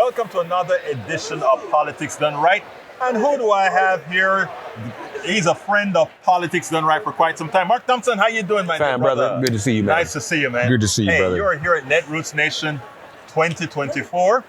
welcome to another edition of Politics Done Right. And who do I have here? He's a friend of Politics Done Right for quite some time. Mark Thompson, how you doing, my Fine, brother. Good to see you, man. Nice to see you, man. Good to see you, brother. Hey, you're here at Netroots Nation 2024.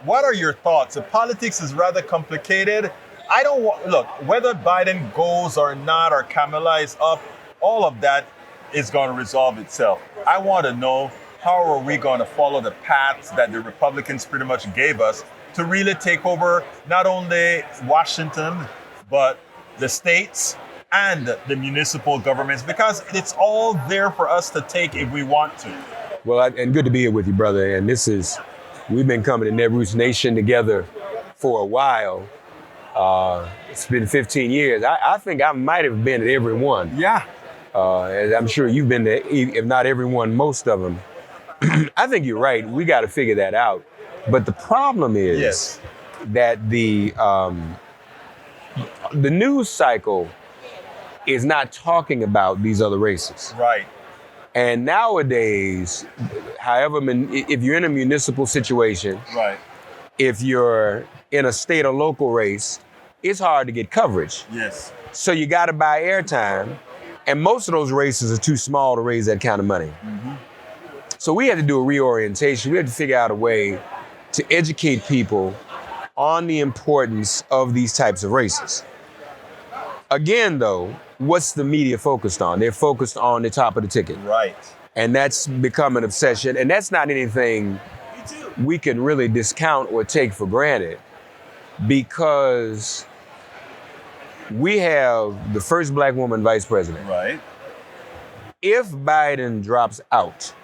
What are your thoughts? The politics is rather complicated. I don't want, look, whether Biden goes or not, or Kamala is up, all of that is going to resolve itself. I want to know, how are we going to follow the paths that the Republicans pretty much gave us to really take over not only Washington, but the states and the municipal governments, because it's all there for us to take if we want to. Well, and good to be here with you, brother. And we've been coming to Netroots Nation together for a while. It's been 15 years. I think I might have been at every one. Yeah. And I'm sure you've been to, if not every one, most of them. I think you're right. We got to figure that out. But the problem is that the news cycle is not talking about these other races. Right. And nowadays, however, if you're in a municipal situation, Right. if you're in a state or local race, it's hard to get coverage. Yes. So you got to buy airtime, and most of those races are too small to raise that kind of money. Mm-hmm. So we had to do a reorientation. We had to figure out a way to educate people on the importance of these types of races. Again, though, what's the media focused on? They're focused on the top of the ticket. Right. And that's become an obsession. And that's not anything we can really discount or take for granted, because we have the first black woman vice president. Right. If Biden drops out,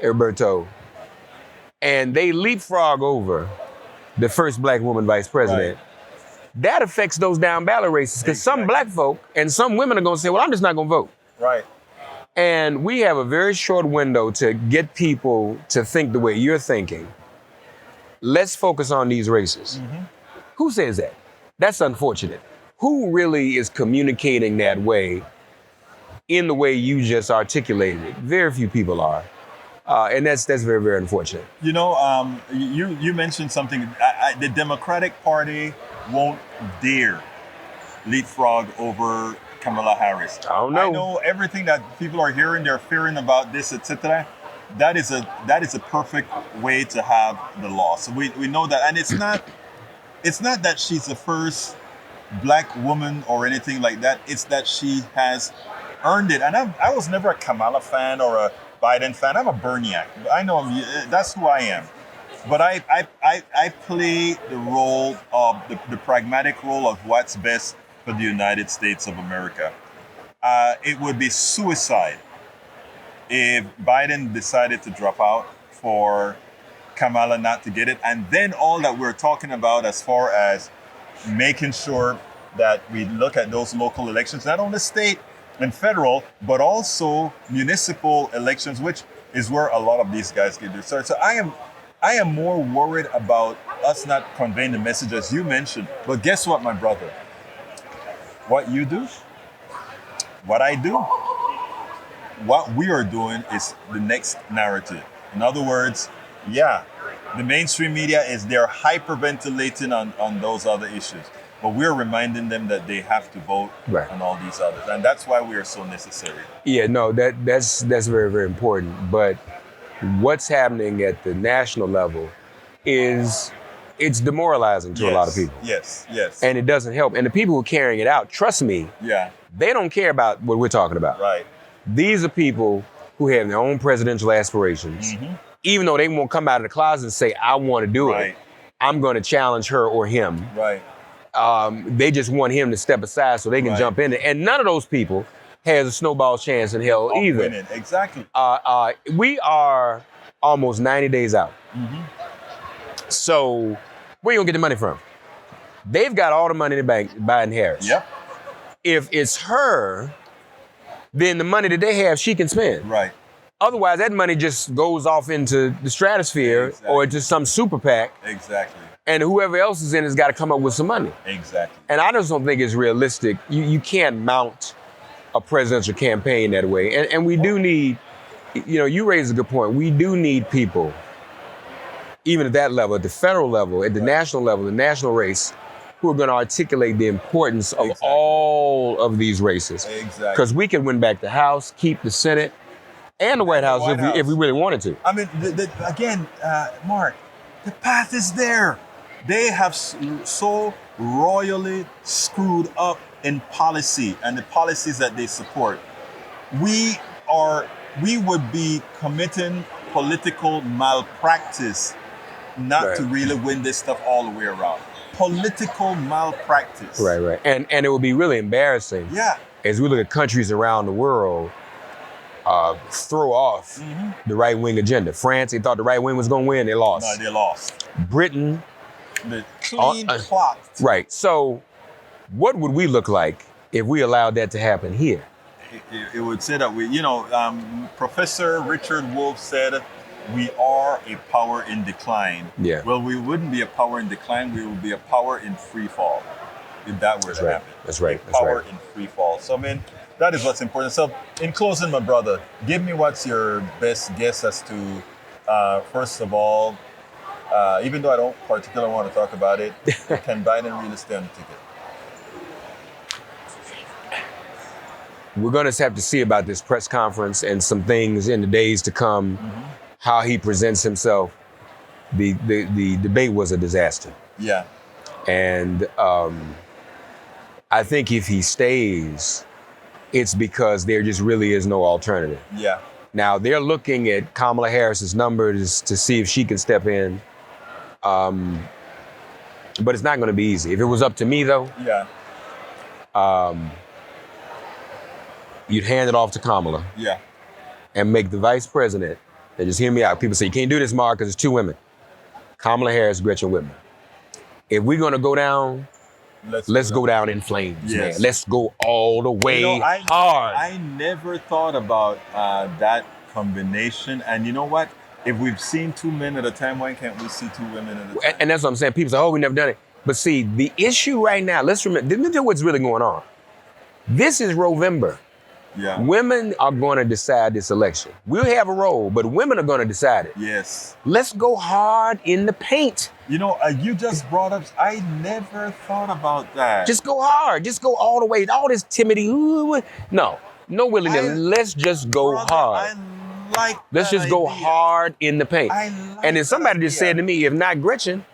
Egberto, and they leapfrog over the first black woman vice president, that affects those down ballot races, because some black folk and some women are going to say, well, I'm just not going to vote. Right. And we have a very short window to get people to think the way you're thinking. Let's focus on these races. Mm-hmm. Who says that? That's unfortunate. Who really is communicating that way in the way you just articulated it? Very few people are. And that's very, very unfortunate. You know, you mentioned something. The Democratic Party won't dare leapfrog over Kamala Harris. I don't know. I know everything that people are hearing. They're fearing about this, etc. That is a perfect way to have the law. So we know that, and it's not that she's the first black woman or anything like that. It's that she has earned it. And I was never a Kamala fan or a Biden fan. I'm a Berniac. I know that's who I am. But I play the role of the pragmatic role of what's best for the United States of America. It would be suicide if Biden decided to drop out, for Kamala not to get it. And then all that we're talking about as far as making sure that we look at those local elections, not only state and federal, but also municipal elections, which is where a lot of these guys get their start. So I am more worried about us not conveying the message as you mentioned. But guess what, my brother? What you do, what I do, what we are doing is the next narrative. In other words, yeah, the mainstream media they're hyperventilating on those other issues. But we're reminding them that they have to vote on all these others. And that's why we are so necessary. Yeah, no, that's very, very important. But what's happening at the national level it's demoralizing to a lot of people. Yes. And it doesn't help. And the people who are carrying it out, trust me, they don't care about what we're talking about. Right. These are people who have their own presidential aspirations. Mm-hmm. Even though they won't come out of the closet and say, I want to do it, I'm going to challenge her or him. Right. They just want him to step aside so they can jump in it. And none of those people has a snowball chance in hell either. Winning. Exactly. We are almost 90 days out. Mm-hmm. So where you gonna get the money from? They've got all the money in the bank, Biden Harris. Yep. If it's her, then the money that they have, she can spend. Right. Otherwise, that money just goes off into the stratosphere or into some super PAC. Exactly. And whoever else is in it has got to come up with some money. Exactly. And I just don't think it's realistic. You can't mount a presidential campaign that way. And we do need, you raise a good point. We do need people even at that level, at the federal level, at the national level, the national race, who are going to articulate the importance of all of these races. Exactly. Because we can win back the House, keep the Senate, and the White House, if we really wanted to. I mean, again, Mark, the path is there. They have so royally screwed up in policy and the policies that they support. We would be committing political malpractice not to really win this stuff all the way around. Political malpractice. Right. And it would be really embarrassing. Yeah. As we look at countries around the world throw off the right-wing agenda. France, they thought the right wing was going to win. They lost. No, they lost. Britain. The clean clock. Right. So what would we look like if we allowed that to happen here? It would say that Professor Richard Wolff said, we are a power in decline. Yeah. Well, we wouldn't be a power in decline. We would be a power in free fall if that were to happen. That's right. Power in free fall. So, I mean, that is what's important. So, in closing, my brother, give me what's your best guess as to, first of all, even though I don't particularly want to talk about it, can Biden really stay on the ticket? We're going to have to see about this press conference and some things in the days to come, how he presents himself. The debate was a disaster. Yeah. And I think if he stays, it's because there just really is no alternative. Yeah. Now, they're looking at Kamala Harris's numbers to see if she can step in. But it's not going to be easy. If it was up to me, though, you'd hand it off to Kamala. Yeah. And make the vice president. And just hear me out. People say, you can't do this, Mark, because it's two women. Kamala Harris, Gretchen Whitmer. If we're going to go down, let's go down in flames, man. Let's go all the way hard. I never thought about that combination. And you know what? If we've seen two men at a time, why can't we see two women at a time? And that's what I'm saying. People say, oh, we never done it. But see, the issue right now, let's remember what's really going on. This is Rovember. Yeah. Women are going to decide this election. We'll have a role, but women are going to decide it. Yes. Let's go hard in the paint. You know, you just brought up, I never thought about that. Just go hard. Just go all the way. All this timidity. No willingness. Let's just go hard. Let's just go hard in the paint. And then somebody just said to me, if not Gretchen,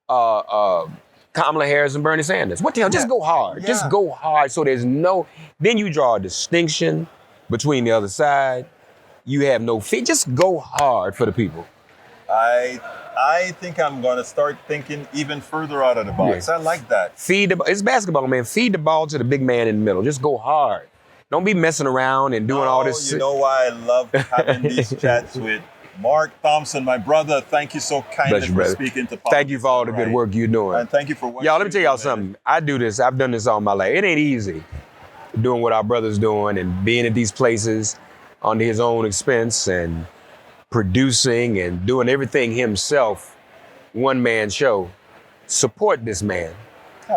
Kamala Harris and Bernie Sanders. What the hell? Just go hard. Yeah. Just go hard. So there's then you draw a distinction between the other side. You have no fear. Just go hard for the people. I think I'm going to start thinking even further out of the box. Yeah. I like that. It's basketball, man. Feed the ball to the big man in the middle. Just go hard. Don't be messing around and doing all this. You know why I love having these chats with Mark Thompson, my brother. Thank you so kindly for speaking to politics. Thank you for all the good work you're doing. And thank you for what y'all, let me tell y'all something. I do this. I've done this all my life. It ain't easy doing what our brother's doing and being at these places on his own expense and producing and doing everything himself. One-man show. Support this man.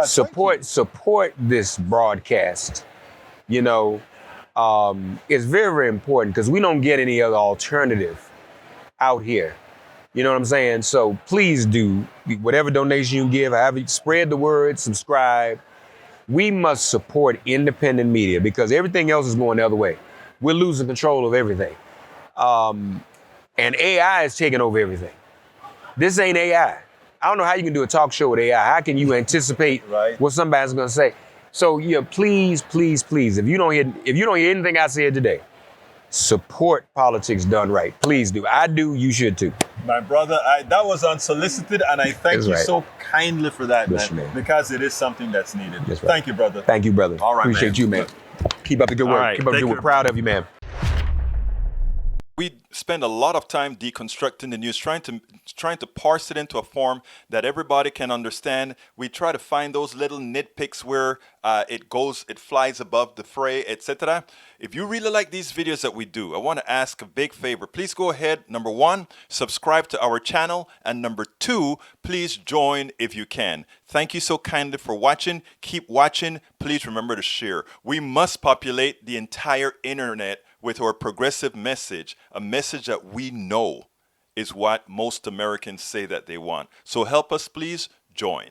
Support this broadcast. You know, it's very, very important because we don't get any other alternative out here. You know what I'm saying? So please do whatever donation you give, however, spread the word, subscribe. We must support independent media because everything else is going the other way. We're losing control of everything. And AI is taking over everything. This ain't AI. I don't know how you can do a talk show with AI. How can you anticipate what somebody's going to say? So yeah, please, please, please, if you don't hear anything I said today, support politics done right. Please do. I do. You should too. My brother, that was unsolicited, and I thank you so kindly for that, man, because it is something that's needed. Thank you, brother. Thank you, brother. All right, appreciate you, man. Keep up the good work. Right. Keep up the good work. Proud of you, man. We spend a lot of time deconstructing the news, trying to parse it into a form that everybody can understand. We try to find those little nitpicks where it flies above the fray, etc. If you really like these videos that we do, I want to ask a big favor. Please go ahead. Number 1, subscribe to our channel. And number 2, please join if you can. Thank you so kindly for watching. Keep watching. Please remember to share. We must populate the entire internet with our progressive message, a message that we know is what most Americans say that they want. So help us, please join.